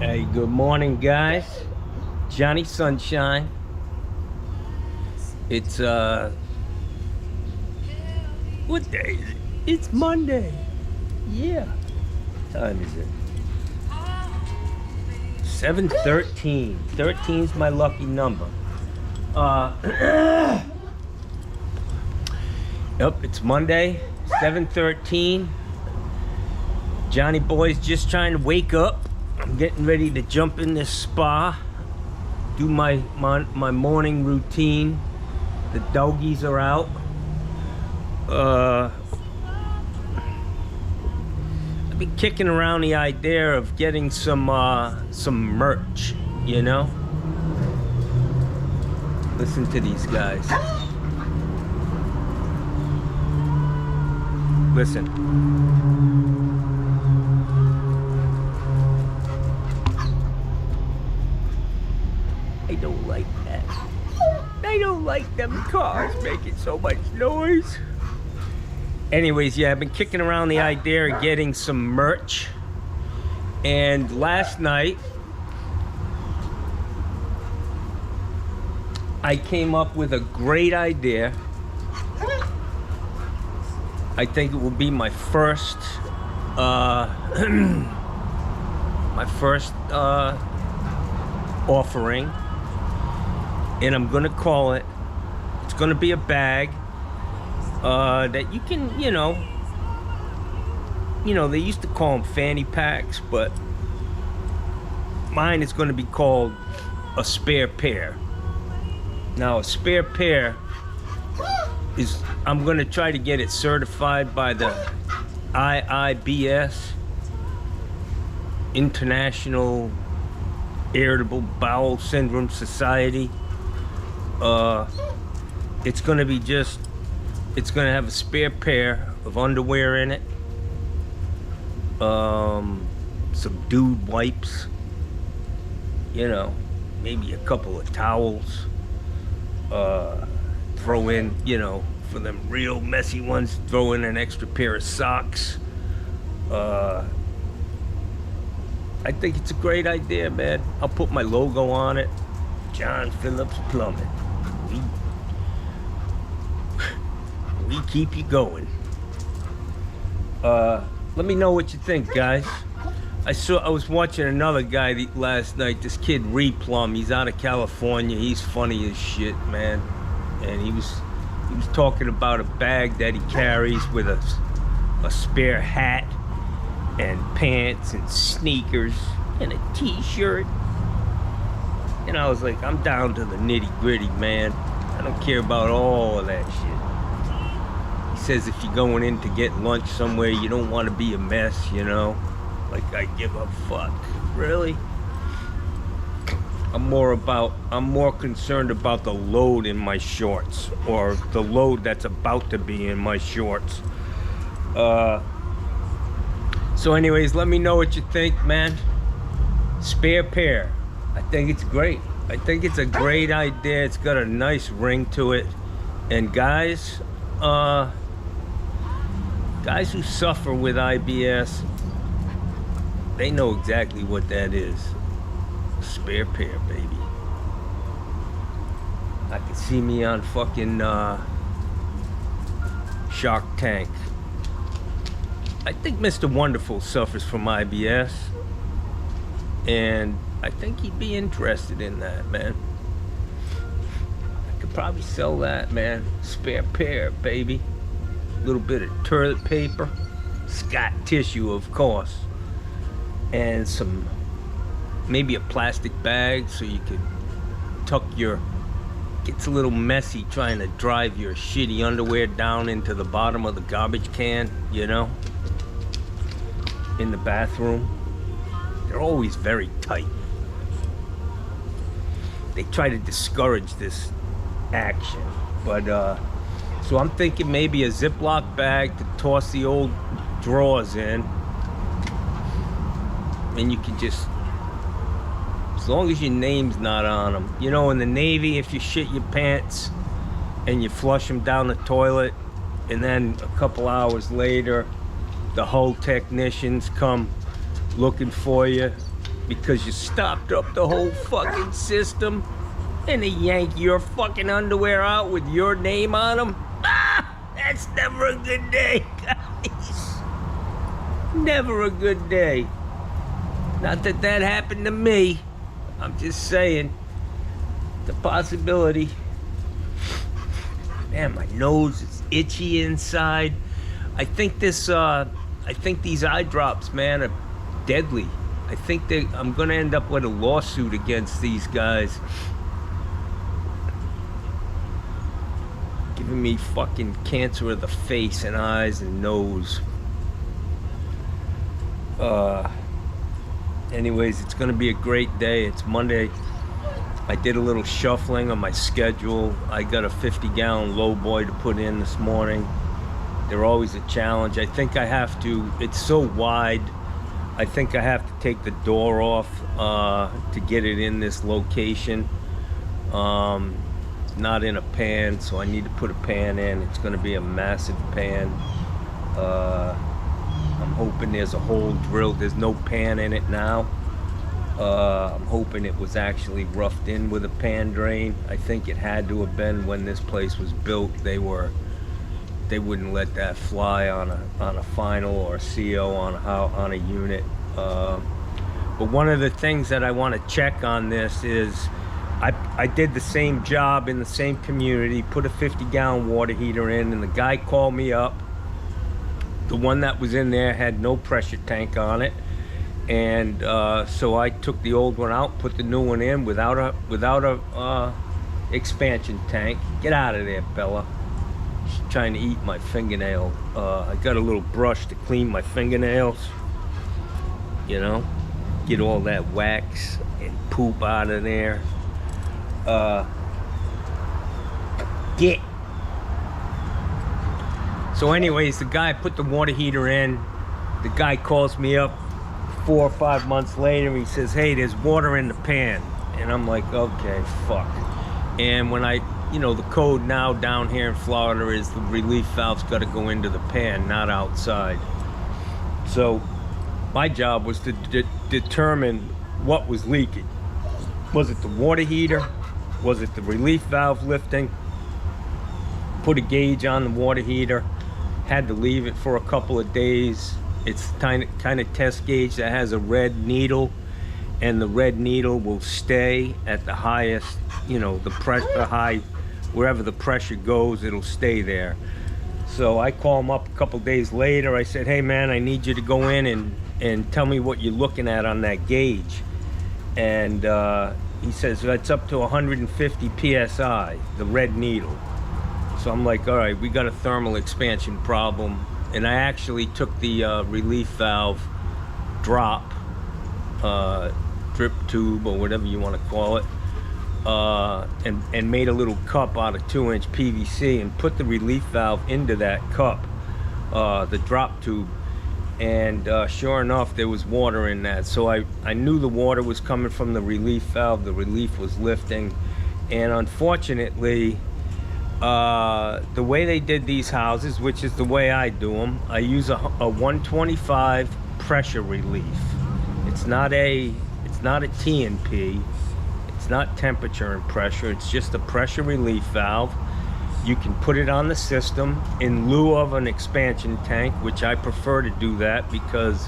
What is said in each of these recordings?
Hey, good morning, guys. Johnny Sunshine. It's what day is it? It's Monday. Yeah. What time is it? 7:13. 13's my lucky number. Yep, it's Monday, 7:13. Johnny boy's just trying to wake up. I'm getting ready to jump in this spa, do my morning routine. The doggies are out. I've been kicking around the idea of getting some merch, you know? Listen to these guys. Listen. I don't like that. I don't like them cars making so much noise. Anyways, yeah, I've been kicking around the idea of getting some merch. And last night, I came up with a great idea. I think it will be my first, offering. And I'm gonna call it, it's gonna be a bag that you can, you know, they used to call them fanny packs, but mine is gonna be called a spare pair. Now, a spare pair is, I'm gonna try to get it certified by the IIBS, International Irritable Bowel Syndrome Society. It's gonna be it's gonna have a spare pair of underwear in it, some dude wipes, you know, maybe a couple of towels, throw in, you know, for them real messy ones, throw in an extra pair of socks. I think it's a great idea, man. I'll put my logo on it. John Phillips Plumbing. We keep you going. Let me know what you think, guys. I was watching another guy last night, this kid Replum. He's out of California. He's funny as shit, man. And he was talking about a bag that he carries with a spare hat and pants and sneakers and a t-shirt. And I was like, I'm down to the nitty-gritty, man. I don't care about all of that shit. He says if you're going in to get lunch somewhere, you don't want to be a mess, you know? Like, I give a fuck. Really? I'm more concerned about the load in my shorts, or the load that's about to be in my shorts. So anyways, let me know what you think, man. Spare pair. I think it's great. I think it's a great idea. It's got a nice ring to it. And guys who suffer with IBS, they know exactly what that is. Spare pair, baby. I can see me on fucking Shark Tank. I think Mr. Wonderful suffers from IBS, and I think he'd be interested in that, man. I could probably sell that, man. Spare pair, baby. A little bit of toilet paper, Scott tissue, of course, and maybe a plastic bag so you could tuck gets a little messy trying to drive your shitty underwear down into the bottom of the garbage can, you know, in the bathroom. They're always very tight. They try to discourage this action, but so I'm thinking maybe a Ziploc bag to toss the old drawers in, and you can just, as long as your name's not on them. You know, in the Navy, if you shit your pants and you flush them down the toilet, and then a couple hours later, the hull technicians come looking for you, because you stopped up the whole fucking system and they yank your fucking underwear out with your name on them. Ah, that's never a good day, guys. Never a good day. Not that that happened to me. I'm just saying, the possibility. Man, my nose is itchy inside. I think these eye drops, man, are deadly. I think I'm gonna end up with a lawsuit against these guys. Giving me fucking cancer of the face and eyes and nose. Anyways, it's gonna be a great day. It's Monday. I did a little shuffling on my schedule. I got a 50-gallon lowboy to put in this morning. They're always a challenge. I think I have to, it's so wide, I think I have to take the door off to get it in this location. It's not in a pan, so I need to put a pan in. It's gonna be a massive pan. I'm hoping there's a hole drilled. There's no pan in it now. I'm hoping it was actually roughed in with a pan drain. I think it had to have been when this place was built. They wouldn't let that fly on a final or a CO on a unit. But one of the things that I want to check on this is I did the same job in the same community, put a 50-gallon water heater in, and the guy called me up. The one that was in there had no pressure tank on it, and so I took the old one out, put the new one in without a expansion tank. Get out of there, Bella. She's trying to eat my fingernail. I got a little brush to clean my fingernails, you know, get all that wax and poop out of there. So anyways, the guy put the water heater in. The guy calls me up 4 or 5 months later. He says, hey, there's water in the pan. And I'm like, okay, fuck. And when the code now down here in Florida is the relief valve's got to go into the pan, not outside. So my job was to determine what was leaking. Was it the water heater? Was it the relief valve lifting? Put a gauge on the water heater. Had to leave it for a couple of days. It's kind of test gauge that has a red needle, and the red needle will stay at the highest, the pressure high, wherever the pressure goes, it'll stay there. So I call him up a couple days later. I said, hey man, I need you to go in and tell me what you're looking at on that gauge. And he says that's up to 150 psi, the red needle. So I'm like, all right, we got a thermal expansion problem. And I actually took the relief valve drop, drip tube, or whatever you want to call it, and made a little cup out of 2-inch PVC and put the relief valve into that cup, the drop tube. And sure enough, there was water in that. So I knew the water was coming from the relief valve. The relief was lifting. And unfortunately, the way they did these houses, which is the way I do them, I use a 125 pressure relief. It's not a TNP. It's not temperature and pressure. It's just a pressure relief valve. You can put it on the system in lieu of an expansion tank, which I prefer to do that because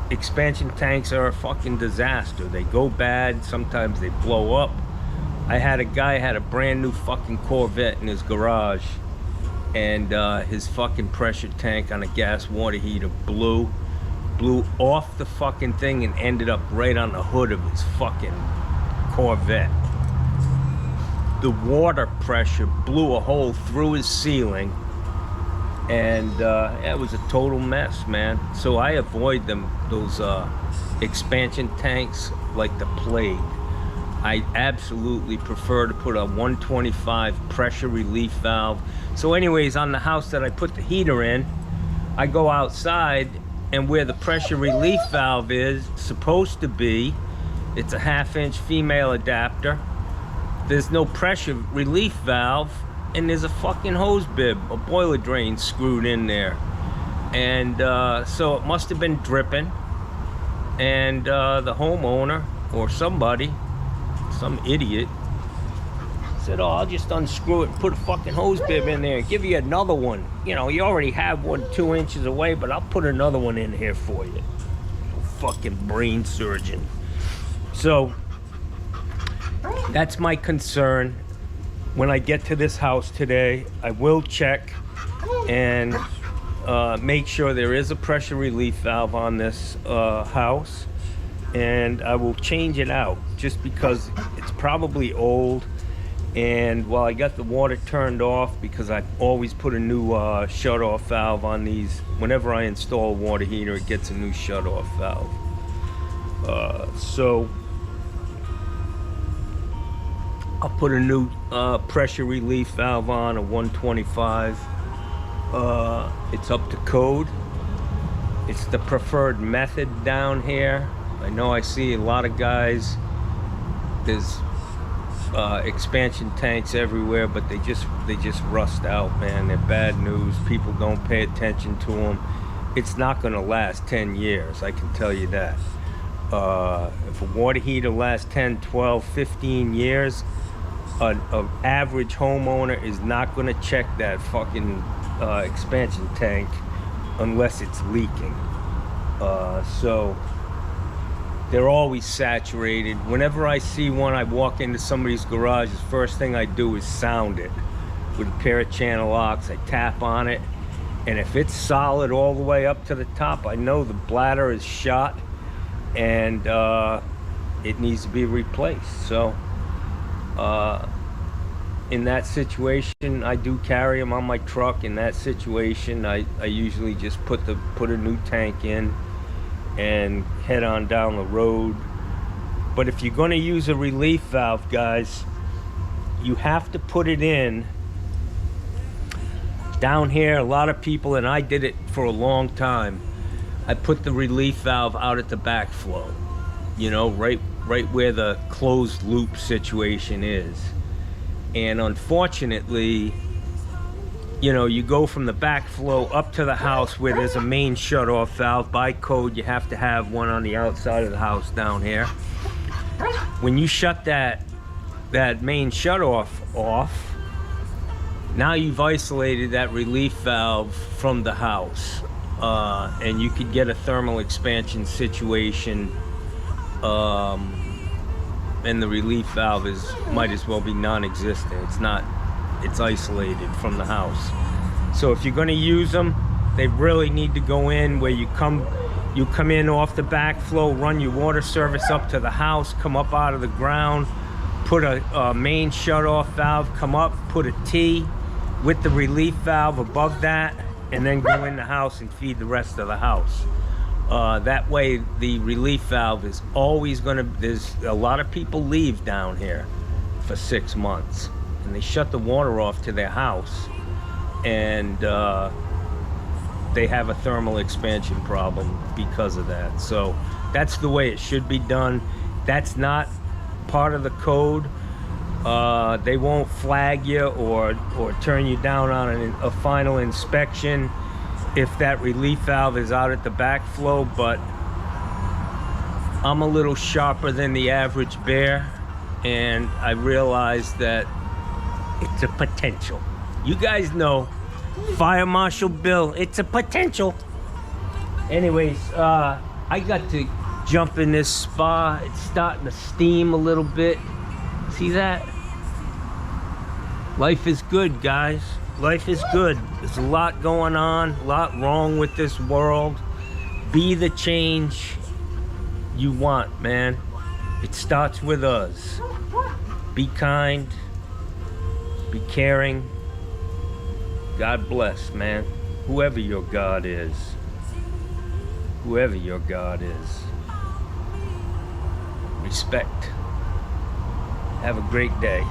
expansion tanks are a fucking disaster. They go bad. Sometimes they blow up. I had a guy had a brand new fucking Corvette in his garage, and his fucking pressure tank on a gas water heater blew off the fucking thing and ended up right on the hood of his fucking Corvette. The water pressure blew a hole through his ceiling, and it was a total mess, man. So I avoid those expansion tanks like the plague. I absolutely prefer to put a 125 pressure relief valve. So anyways, on the house that I put the heater in, I go outside, and where the pressure relief valve is supposed to be, it's a 1/2-inch female adapter. There's no pressure relief valve, and there's a fucking hose bib, a boiler drain screwed in there. And so it must have been dripping. And the homeowner or somebody, some idiot, said, oh, I'll just unscrew it and put a fucking hose bib in there and give you another one. You know, you already have one 2 inches away, but I'll put another one in here for you. Fucking brain surgeon. So that's my concern. When I get to this house today, I will check and make sure there is a pressure relief valve on this house, and I will change it out just because it's probably old. And while I got the water turned off, because I always put a new shut-off valve on these. Whenever I install a water heater, it gets a new shut-off valve. So I'll put a new pressure relief valve on, a 125. It's up to code. It's the preferred method down here. I know I see a lot of guys, there's expansion tanks everywhere, but they just rust out, man. They're bad news. People don't pay attention to them. It's not going to last 10 years, I can tell you that. If a water heater lasts 10, 12, 15 years, an average homeowner is not going to check that fucking expansion tank unless it's leaking. So they're always saturated. Whenever I see one, I walk into somebody's garage, the first thing I do is sound it with a pair of channel locks. I tap on it, and if it's solid all the way up to the top, I know the bladder is shot and it needs to be replaced. So in that situation, I do carry them on my truck. In that situation, I usually just put a new tank in and head on down the road. But if you're going to use a relief valve, guys, you have to put it in down here. A lot of people, and I did it for a long time, I put the relief valve out at the backflow, you know, right where the closed loop situation is. And unfortunately, you know, you go from the backflow up to the house where there's a main shut-off valve. By code, you have to have one on the outside of the house down here. When you shut that main shut-off off, now you've isolated that relief valve from the house, and you could get a thermal expansion situation, and the relief valve might as well be non-existent. It's isolated from the house. So if you're going to use them, they really need to go in where you come in off the backflow, run your water service up to the house, come up out of the ground, put a main shut-off valve, come up, put a T with the relief valve above that, and then go in the house and feed the rest of the house. That way the relief valve is always going to, there's a lot of people leave down here for 6 months, and they shut the water off to their house, and they have a thermal expansion problem because of that. So that's the way it should be done. That's not part of the code. They won't flag you or turn you down on a final inspection if that relief valve is out at the backflow, but I'm a little sharper than the average bear, and I realize that it's a potential. You guys know, Fire Marshal Bill, it's a potential. Anyways, I got to jump in this spa. It's starting to steam a little bit. See that? Life is good, guys. Life is good. There's a lot going on, a lot wrong with this world. Be the change you want, man. It starts with us. Be kind. Be caring. God bless, man. Whoever your God is. Whoever your God is. Respect. Have a great day.